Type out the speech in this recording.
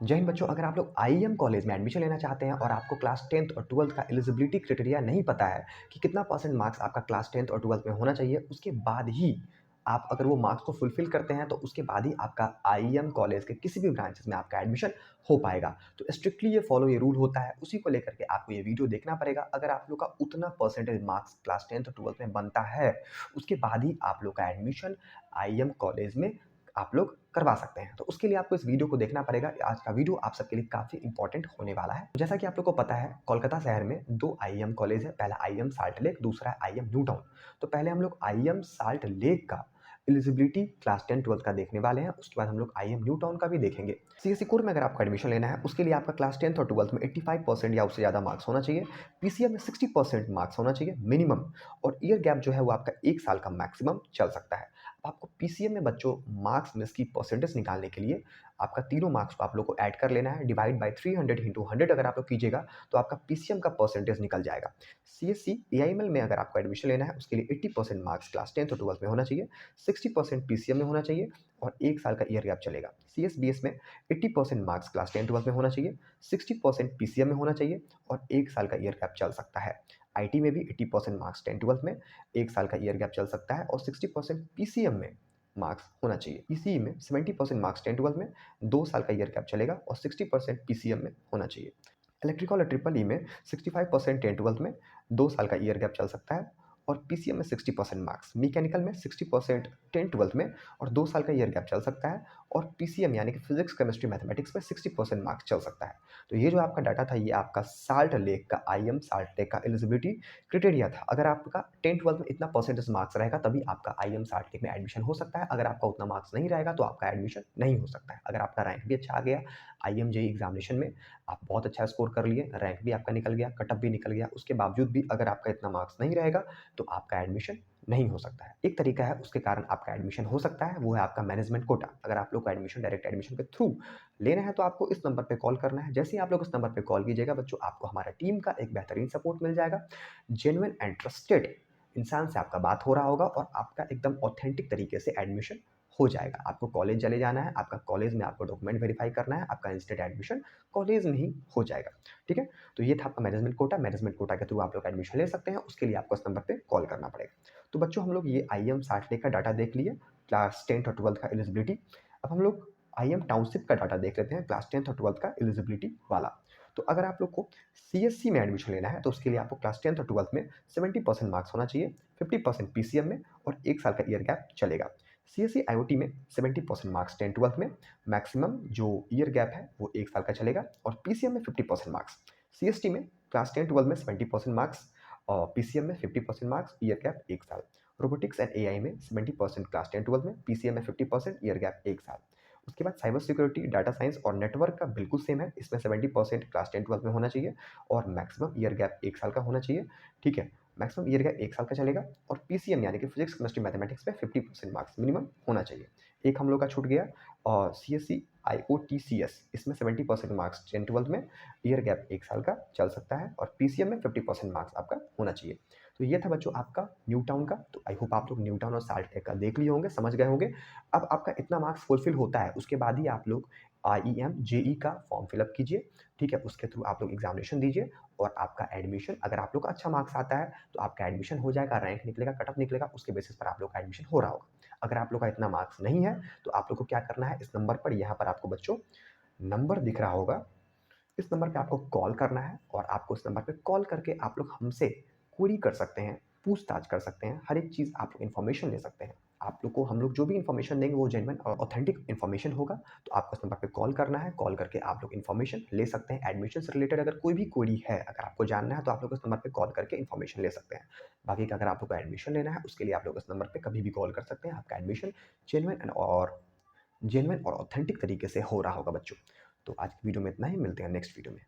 जय हिंद बच्चों, अगर आप लोग आईएम कॉलेज में एडमिशन लेना चाहते हैं और आपको क्लास 10th और 12th का एलिजिबिलिटी क्राइटेरिया नहीं पता है कि कितना परसेंट मार्क्स आपका क्लास 10th और 12th में होना चाहिए, उसके बाद ही आप अगर वो मार्क्स को फुलफिल करते हैं तो उसके बाद ही आपका आईएम कॉलेज के किसी भी ब्रांचेस में आपका एडमिशन हो पाएगा। तो स्ट्रिक्टली ये रूल होता है, उसी को लेकर के आपको ये वीडियो देखना पड़ेगा। अगर आप लोग का उतना परसेंटेज मार्क्स क्लास 10th और 12th में बनता है, उसके बाद ही आप लोग का एडमिशन आईएम कॉलेज में आप लोग करवा सकते हैं। तो उसके लिए आपको इस वीडियो को देखना पड़ेगा। आज का वीडियो आप सबके लिए काफ़ी इंपॉर्टेंट होने वाला है। जैसा कि आप लोग को पता है, कोलकाता शहर में 2 आईएम कॉलेज है। पहला आईएम साल्ट लेक, दूसरा है आईएम न्यू टाउन। तो पहले हम लोग आईएम साल्ट लेक का एलिजिबिलिटी क्लास 10 12 का देखने वाले हैं। उसके बाद हम लोग आईएम न्यू टाउन का भी देखेंगे। सीएससी कोर में अगर आपको एडमिशन लेना है, उसके लिए आपका क्लास 10th और 12th में 85% या उससे ज़्यादा मार्क्स होना चाहिए। पीसीएम में 60% मार्क्स होना चाहिए मिनिमम, और ईयर गैप जो है वो आपका 1 साल का मैक्सिमम चल सकता है। आपको पीसीएम में बच्चों मार्क्स में इसकी परसेंटेज निकालने के लिए आपका तीनों मार्क्स को आप लोग को ऐड कर लेना है। डिवाइड बाय 300 इंटू 100 अगर आप लोग कीजिएगा तो आपका पीसीएम का परसेंटेज निकल जाएगा। सीएससी एआईएमएल में अगर आपको एडमिशन लेना है, उसके लिए 80% मार्क्स क्लास 10th और 12th में होना चाहिए, 60% पीसीएम में होना चाहिए और 1 साल का ईयर गैप चलेगा। सीएसबीएस में 80% मार्क्स क्लास 10 12 में होना चाहिए, 60% पीसीएम में होना चाहिए और 1 साल का ईयर गैप चल सकता है। आईटी में भी 80% मार्क्स 10 12 में, 1 साल का ईयर गैप चल सकता है और 60% पीसीएम में मार्क्स होना चाहिए। ईसीई में 70% मार्क्स 10 12 में, 2 साल का ईयर गैप चलेगा और 60% पीसीएम में होना चाहिए। इलेक्ट्रिकल और ट्रिपल ई में 65% 10 12 में, 2 साल का ईयर गैप चल सकता है और पीसीएम में 60% मार्क्स। मैकेनिकल में 60% 10 12 में और 2 साल का ईयर गैप चल सकता है और पीसीएम यानी कि फिजिक्स केमिस्ट्री मैथमेटिक्स में 60% मार्क्स चल सकता है। तो ये जो आपका डाटा था, ये आपका साल्ट लेक का आईएम साल्ट लेक का एलिजिबिलिटी क्राइटेरिया था। अगर आपका 10 12 में इतना परसेंटेज मार्क्स रहेगा तभी आपका आईएम साल्ट लेक में एडमिशन हो सकता है। अगर आपका उतना मार्क्स नहीं रहेगा तो आपका एडमिशन नहीं हो सकता है। अगर आपका रैंक भी अच्छा आ गया आईएम जेईई एग्जामिनेशन में, आप बहुत अच्छा स्कोर कर लिए, रैंक भी आपका निकल गया, कट ऑफ भी निकल गया, उसके बावजूद भी अगर आपका इतना मार्क्स नहीं रहेगा तो आपका एडमिशन नहीं हो सकता है। एक तरीका है उसके कारण आपका एडमिशन हो सकता है, वो है आपका मैनेजमेंट कोटा। अगर आप लोग को एडमिशन डायरेक्ट एडमिशन के थ्रू लेना है तो आपको इस नंबर पे कॉल करना है। जैसे ही आप लोग इस नंबर पे कॉल कीजिएगा बच्चों, आपको हमारा टीम का एक बेहतरीन सपोर्ट मिल जाएगा। जेन्युइन एंड ट्रस्टेड इंसान से आपका बात हो रहा होगा और आपका एकदम ऑथेंटिक तरीके से एडमिशन हो जाएगा। आपको कॉलेज चले जाना है, आपका कॉलेज में आपको डॉक्यूमेंट वेरीफाई करना है, आपका इंस्टेंट एडमिशन कॉलेज में ही हो जाएगा। ठीक है, तो ये था आपका मैनेजमेंट कोटा के थ्रू आप लोग एडमिशन ले सकते हैं। उसके लिए आपको इस नंबर पे कॉल करना पड़ेगा। तो बच्चों, हम लोग ये आईएम साल्ट लेक का डाटा देख लिए, क्लास 10th और 12th का एलिजिबिलिटी। अब हम लोग आईएम टाउनशिप का डाटा देख लेते हैं, क्लास 10th और 12th का एलिजिबिलिटी वाला। तो अगर आप लोग को सीएससी में एडमिशन लेना है तो उसके लिए आपको क्लास 10th और 12th में 70% मार्क्स होना चाहिए, 50% पीसीएम में और 1 साल का ईयर गैप चलेगा। सीएससी आईओटी में 70% मार्क्स 10 12 में, मैक्सिमम जो ईयर गैप है वो 1 साल का चलेगा और पीसीएम में 50% मार्क्स। सीएसटी में क्लास 10 12 में 70% मार्क्स और पीसीएम में 50% मार्क्स, ईयर गैप 1 साल। रोबोटिक्स एंड एआई में 70% क्लास 10 12 में, पीसीएम में 50%, ईयर गैप 1 साल। उसके बाद साइबर सिक्योरिटी, डाटा साइंस और नेटवर्क का बिल्कुल सेम है। इसमें 70% क्लास 10 12 में होना चाहिए और मैक्सिमम ईयर गैप 1 साल का होना चाहिए। ठीक है, मैक्सिमम ईयर गैप 1 साल का चलेगा और पीसीएम यानी कि फिजिक्स केमिस्ट्री मैथमेटिक्स में 50% मार्क्स मिनिमम होना चाहिए। एक हम लोग का छूट गया और सीएससी आईओटीसीएस, इसमें 70% मार्क्स 10 12 में, ईयर गैप 1 साल का चल सकता है और पीसीएम में 50% मार्क्स आपका होना चाहिए। तो ये था बच्चों आपका न्यू टाउन का। तो आई होप आप लोग न्यू टाउन और साल्ट लेक का देख लिए होंगे, समझ गए होंगे। अब आपका इतना मार्क्स फुलफिल होता है, उसके बाद ही आप लोग आईईएम जेई का फॉर्म फिलअप कीजिए। ठीक है, उसके थ्रू आप लोग एग्जामिनेशन दीजिए और आपका एडमिशन, अगर आप लोग का अच्छा मार्क्स आता है तो आपका एडमिशन हो जाएगा, रैंक निकलेगा, कट ऑफ निकलेगा, उसके बेसिस पर आप लोग का एडमिशन हो रहा होगा। अगर आप लोग का इतना मार्क्स नहीं है तो आप लोग को क्या करना है, इस नंबर पर, यहाँ पर आपको बच्चों नंबर दिख रहा होगा, इस नंबर पे आपको कॉल करना है और आपको इस नंबर पे कॉल करके आप लोग हमसे क्वेरी कर सकते हैं, पूछताछ कर सकते हैं, हर एक चीज़ आप लोग इन्फॉर्मेशन ले सकते हैं। आप लोग को हम लोग जो भी इन्फॉर्मेशन देंगे वो जेन्युइन और ऑथेंटिक इन्फॉर्मेशन होगा। तो आपको इस नंबर पे कॉल करना है, कॉल करके आप लोग इन्फॉर्मेशन ले सकते हैं। एडमिशन से रिलेटेड अगर कोई भी क्वेरी है, अगर आपको जानना है तो आप लोग इस नंबर पे कॉल करके इन्फॉर्मेशन ले सकते हैं। बाकी का अगर आप लोग को एडमिशन लेना है उसके लिए आप लोग इस नंबर पे कभी भी कॉल कर सकते हैं। आपका एडमिशन जेन्युइन और ऑथेंटिक तरीके से हो रहा होगा बच्चों। तो आज की वीडियो में इतना ही, मिलते हैं नेक्स्ट वीडियो में।